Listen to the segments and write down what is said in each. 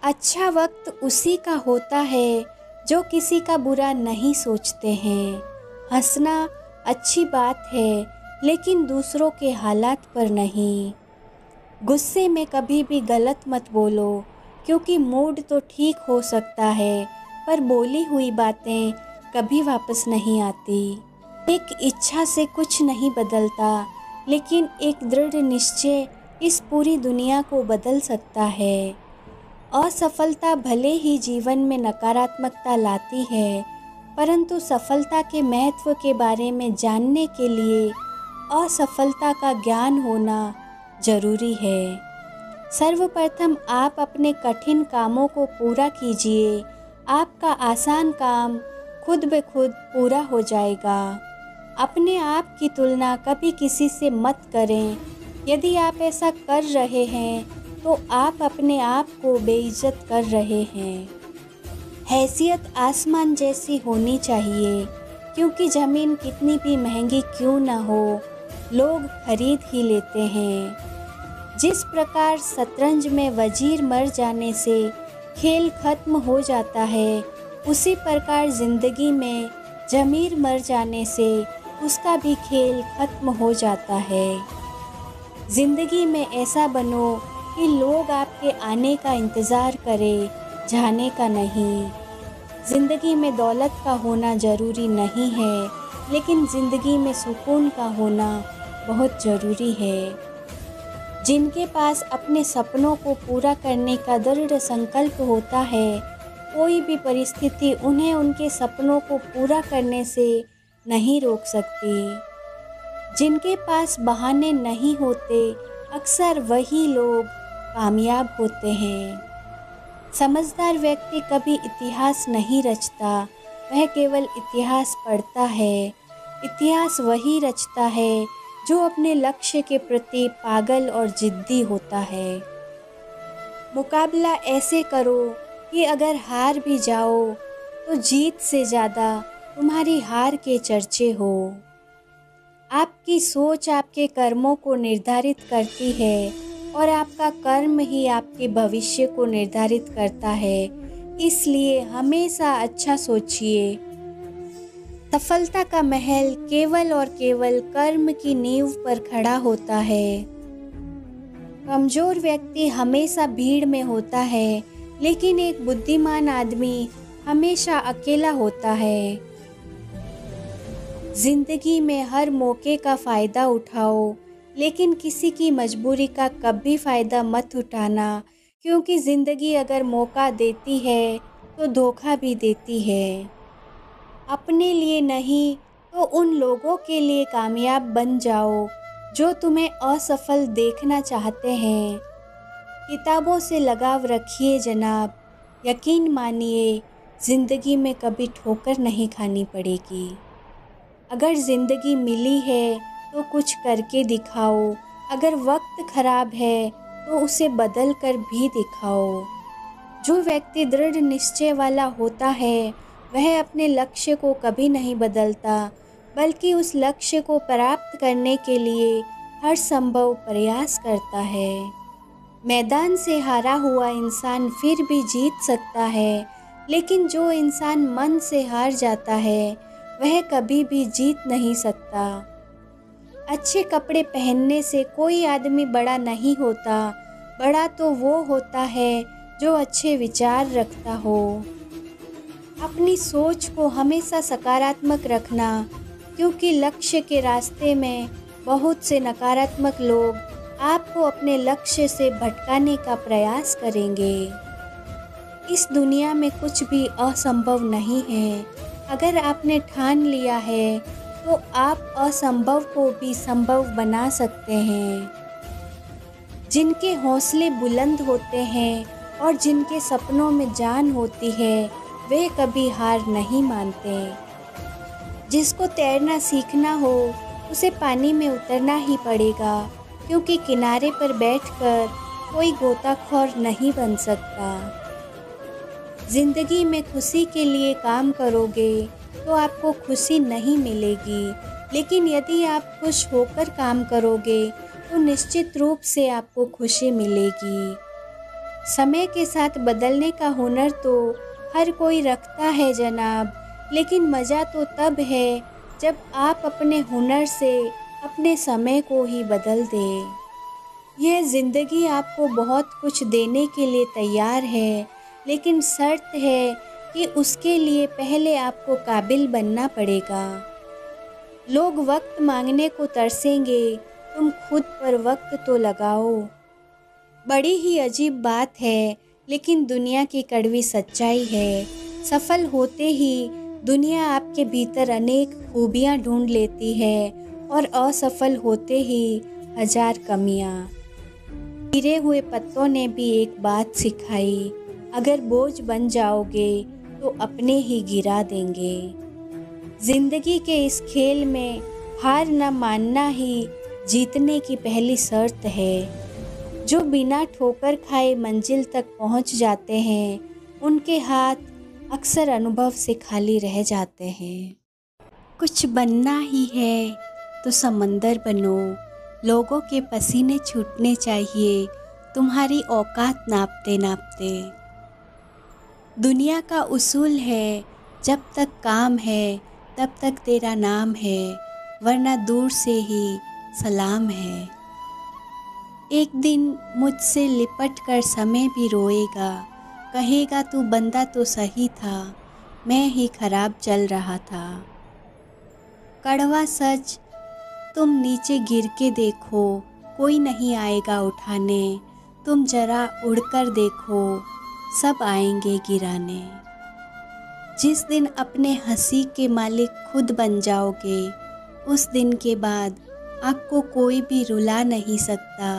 अच्छा वक्त उसी का होता है जो किसी का बुरा नहीं सोचते हैं। हंसना अच्छी बात है, लेकिन दूसरों के हालात पर नहीं। गुस्से में कभी भी गलत मत बोलो, क्योंकि मूड तो ठीक हो सकता है, पर बोली हुई बातें कभी वापस नहीं आती। एक इच्छा से कुछ नहीं बदलता, लेकिन एक दृढ़ निश्चय इस पूरी दुनिया को बदल सकता है। असफलता भले ही जीवन में नकारात्मकता लाती है, परंतु सफलता के महत्व के बारे में जानने के लिए असफलता का ज्ञान होना जरूरी है। सर्वप्रथम आप अपने कठिन कामों को पूरा कीजिए। आपका आसान काम खुद ब खुद पूरा हो जाएगा। अपने आप की तुलना कभी किसी से मत करें। यदि आप ऐसा कर रहे हैं तो आप अपने आप को बेइज्जत कर रहे हैं। हैसियत आसमान जैसी होनी चाहिए, क्योंकि ज़मीन कितनी भी महंगी क्यों ना हो, लोग खरीद ही लेते हैं। जिस प्रकार शतरंज में वजीर मर जाने से खेल खत्म हो जाता है, उसी प्रकार ज़िंदगी में ज़मीर मर जाने से उसका भी खेल खत्म हो जाता है। ज़िंदगी में ऐसा बनो कि लोग आपके आने का इंतज़ार करें, जाने का नहीं। ज़िंदगी में दौलत का होना ज़रूरी नहीं है, लेकिन ज़िंदगी में सुकून का होना बहुत ज़रूरी है। जिनके पास अपने सपनों को पूरा करने का दृढ़ संकल्प होता है, कोई भी परिस्थिति उन्हें उनके सपनों को पूरा करने से नहीं रोक सकती। जिनके पास बहाने नहीं होते, अक्सर वही लोग कामयाब होते हैं। समझदार व्यक्ति कभी इतिहास नहीं रचता, वह केवल इतिहास पढ़ता है। इतिहास वही रचता है जो अपने लक्ष्य के प्रति पागल और जिद्दी होता है। मुकाबला ऐसे करो कि अगर हार भी जाओ तो जीत से ज़्यादा तुम्हारी हार के चर्चे हो। आपकी सोच आपके कर्मों को निर्धारित करती है, और आपका कर्म ही आपके भविष्य को निर्धारित करता है। इसलिए हमेशा अच्छा सोचिए। सफलता का महल केवल और केवल कर्म की नींव पर खड़ा होता है। कमजोर व्यक्ति हमेशा भीड़ में होता है, लेकिन एक बुद्धिमान आदमी हमेशा अकेला होता है। जिंदगी में हर मौके का फ़ायदा उठाओ, लेकिन किसी की मजबूरी का कभी फ़ायदा मत उठाना, क्योंकि ज़िंदगी अगर मौका देती है तो धोखा भी देती है। अपने लिए नहीं तो उन लोगों के लिए कामयाब बन जाओ जो तुम्हें असफल देखना चाहते हैं। किताबों से लगाव रखिए जनाब, यकीन मानिए ज़िंदगी में कभी ठोकर नहीं खानी पड़ेगी। अगर ज़िंदगी मिली है तो कुछ करके दिखाओ। अगर वक्त खराब है तो उसे बदल कर भी दिखाओ। जो व्यक्ति दृढ़ निश्चय वाला होता है, वह अपने लक्ष्य को कभी नहीं बदलता, बल्कि उस लक्ष्य को प्राप्त करने के लिए हर संभव प्रयास करता है। मैदान से हारा हुआ इंसान फिर भी जीत सकता है, लेकिन जो इंसान मन से हार जाता है, वह कभी भी जीत नहीं सकता। अच्छे कपड़े पहनने से कोई आदमी बड़ा नहीं होता, बड़ा तो वो होता है जो अच्छे विचार रखता हो। अपनी सोच को हमेशा सकारात्मक रखना, क्योंकि लक्ष्य के रास्ते में बहुत से नकारात्मक लोग आपको अपने लक्ष्य से भटकाने का प्रयास करेंगे। इस दुनिया में कुछ भी असंभव नहीं है। अगर आपने ठान लिया है तो आप असंभव को भी संभव बना सकते हैं। जिनके हौसले बुलंद होते हैं और जिनके सपनों में जान होती है, वे कभी हार नहीं मानते। जिसको तैरना सीखना हो, उसे पानी में उतरना ही पड़ेगा, क्योंकि किनारे पर बैठकर कोई गोताखोर नहीं बन सकता। जिंदगी में खुशी के लिए काम करोगे तो आपको खुशी नहीं मिलेगी, लेकिन यदि आप खुश होकर काम करोगे तो निश्चित रूप से आपको खुशी मिलेगी। समय के साथ बदलने का हुनर तो हर कोई रखता है जनाब, लेकिन मज़ा तो तब है जब आप अपने हुनर से अपने समय को ही बदल दें। यह ज़िंदगी आपको बहुत कुछ देने के लिए तैयार है, लेकिन शर्त है कि उसके लिए पहले आपको काबिल बनना पड़ेगा। लोग वक्त मांगने को तरसेंगे, तुम खुद पर वक्त तो लगाओ। बड़ी ही अजीब बात है, लेकिन दुनिया की कड़वी सच्चाई है। सफल होते ही दुनिया आपके भीतर अनेक खूबियाँ ढूंढ लेती है और असफल होते ही हजार कमियाँ। गिरे हुए पत्तों ने भी एक बात सिखाई, अगर बोझ बन जाओगे तो अपने ही गिरा देंगे। जिंदगी के इस खेल में हार न मानना ही जीतने की पहली शर्त है। जो बिना ठोकर खाए मंजिल तक पहुंच जाते हैं, उनके हाथ अक्सर अनुभव से खाली रह जाते हैं। कुछ बनना ही है तो समंदर बनो, लोगों के पसीने छूटने चाहिए तुम्हारी औकात नापते नापते। दुनिया का उसूल है, जब तक काम है तब तक तेरा नाम है, वरना दूर से ही सलाम है। एक दिन मुझसे लिपट कर समय भी रोएगा, कहेगा तू बंदा तो सही था, मैं ही खराब चल रहा था। कड़वा सच, तुम नीचे गिर के देखो, कोई नहीं आएगा उठाने, तुम जरा उड़कर देखो, सब आएंगे गिराने। जिस दिन अपने हंसी के मालिक खुद बन जाओगे, उस दिन के बाद आपको कोई भी रुला नहीं सकता।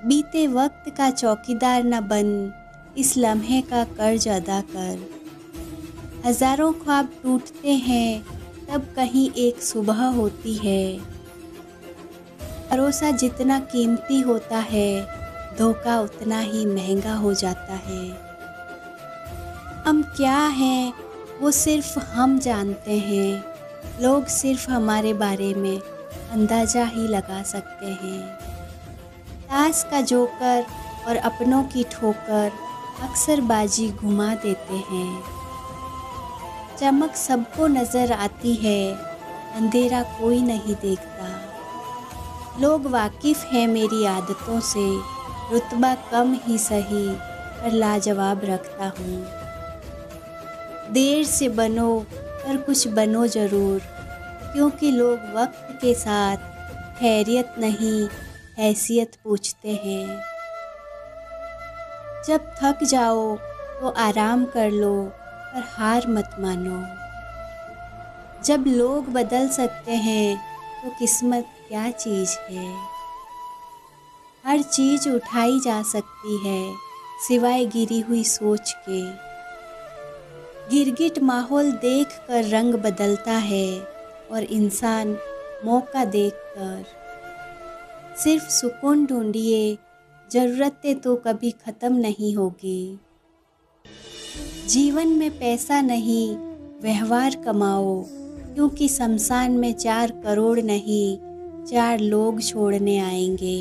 बीते वक्त का चौकीदार न बन, इस लम्हे का कर्ज अदा कर। हजारों ख्वाब टूटते हैं, तब कहीं एक सुबह होती है। भरोसा जितना कीमती होता है, धोखा उतना ही महंगा हो जाता है। हम क्या हैं वो सिर्फ हम जानते हैं, लोग सिर्फ हमारे बारे में अंदाज़ा ही लगा सकते हैं। ताश का जोकर और अपनों की ठोकर अक्सर बाजी घुमा देते हैं। चमक सबको नज़र आती है, अंधेरा कोई नहीं देखता। लोग वाकिफ़ हैं मेरी आदतों से, रुतबा कम ही सही पर लाजवाब रखता हूँ। देर से बनो पर कुछ बनो ज़रूर, क्योंकि लोग वक्त के साथ खैरियत नहीं हैसियत पूछते हैं। जब थक जाओ तो आराम कर लो, पर हार मत मानो। जब लोग बदल सकते हैं तो किस्मत क्या चीज़ है। हर चीज़ उठाई जा सकती है सिवाय गिरी हुई सोच के। गिरगिट माहौल देखकर रंग बदलता है और इंसान मौका देखकर। सिर्फ सुकून ढूंढिए, ज़रूरतें तो कभी ख़त्म नहीं होगी। जीवन में पैसा नहीं व्यवहार कमाओ, क्योंकि शमशान में 4 करोड़ नहीं 4 लोग छोड़ने आएंगे।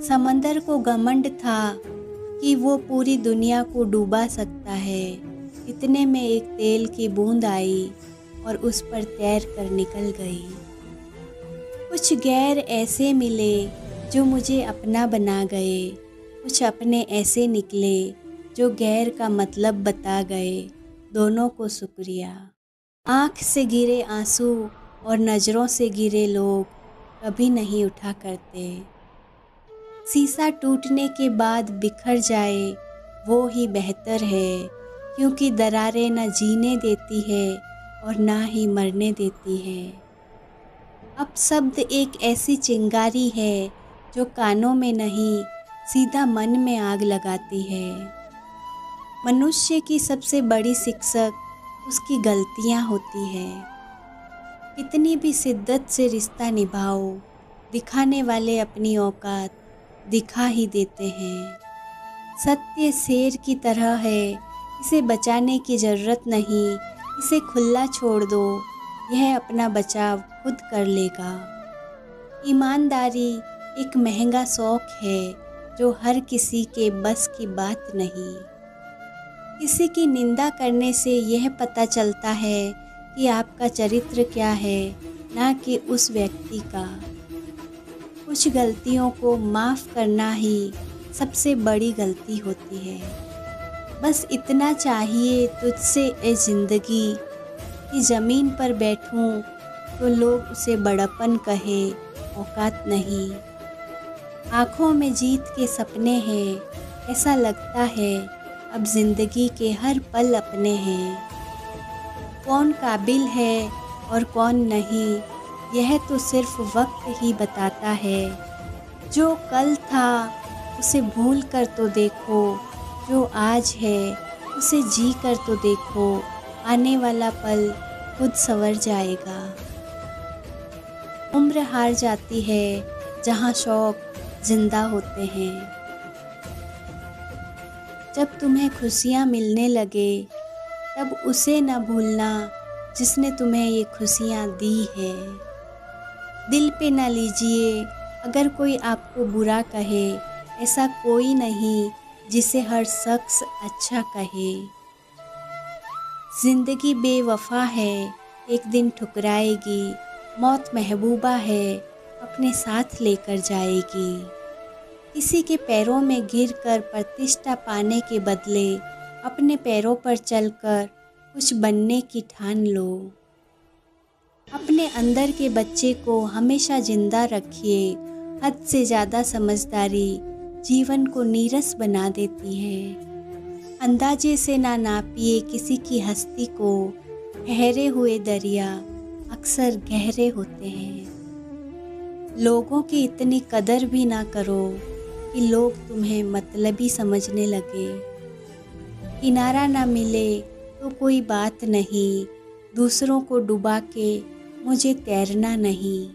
समंदर को घमंड था कि वो पूरी दुनिया को डूबा सकता है। इतने में एक तेल की बूंद आई और उस पर तैर कर निकल गई। कुछ गैर ऐसे मिले जो मुझे अपना बना गए, कुछ अपने ऐसे निकले जो गैर का मतलब बता गए। दोनों को शुक्रिया। आँख से गिरे आंसू और नज़रों से गिरे लोग कभी नहीं उठा करते। शीशा टूटने के बाद बिखर जाए वो ही बेहतर है, क्योंकि दरारें न जीने देती है और ना ही मरने देती है। अब शब्द एक ऐसी चिंगारी है जो कानों में नहीं सीधा मन में आग लगाती है। मनुष्य की सबसे बड़ी शिक्षक उसकी गलतियां होती है। कितनी भी शिद्दत से रिश्ता निभाओ, दिखाने वाले अपनी औकात दिखा ही देते हैं। सत्य शेर की तरह है, इसे बचाने की ज़रूरत नहीं, इसे खुला छोड़ दो, यह अपना बचाव खुद कर लेगा। ईमानदारी एक महंगा शौक़ है जो हर किसी के बस की बात नहीं। किसी की निंदा करने से यह पता चलता है कि आपका चरित्र क्या है, ना कि उस व्यक्ति का। कुछ गलतियों को माफ़ करना ही सबसे बड़ी गलती होती है। बस इतना चाहिए तुझसे ए ज़िंदगी कि ज़मीन पर बैठूं तो लोग उसे बड़प्पन कहे, औकात नहीं। आँखों में जीत के सपने हैं, ऐसा लगता है अब ज़िंदगी के हर पल अपने हैं। कौन काबिल है और कौन नहीं, यह तो सिर्फ वक्त ही बताता है। जो कल था उसे भूल कर तो देखो, जो आज है उसे जी कर तो देखो, आने वाला पल खुद संवर जाएगा। उम्र हार जाती है जहाँ शौक जिंदा होते हैं। जब तुम्हें खुशियाँ मिलने लगे तब उसे न भूलना जिसने तुम्हें ये खुशियाँ दी है। दिल पे न लीजिए अगर कोई आपको बुरा कहे, ऐसा कोई नहीं जिसे हर शख्स अच्छा कहे। ज़िंदगी बेवफा है, एक दिन ठुकराएगी, मौत महबूबा है, अपने साथ लेकर जाएगी। किसी के पैरों में गिरकर प्रतिष्ठा पाने के बदले अपने पैरों पर चलकर कुछ बनने की ठान लो। अपने अंदर के बच्चे को हमेशा जिंदा रखिए। हद से ज़्यादा समझदारी जीवन को नीरस बना देती है। अंदाजे से ना नापिए किसी की हस्ती को, ठहरे हुए दरिया अक्सर गहरे होते हैं। लोगों की इतनी कदर भी ना करो कि लोग तुम्हें मतलबी समझने लगे। किनारा ना मिले तो कोई बात नहीं, दूसरों को डुबा के मुझे तैरना नहीं।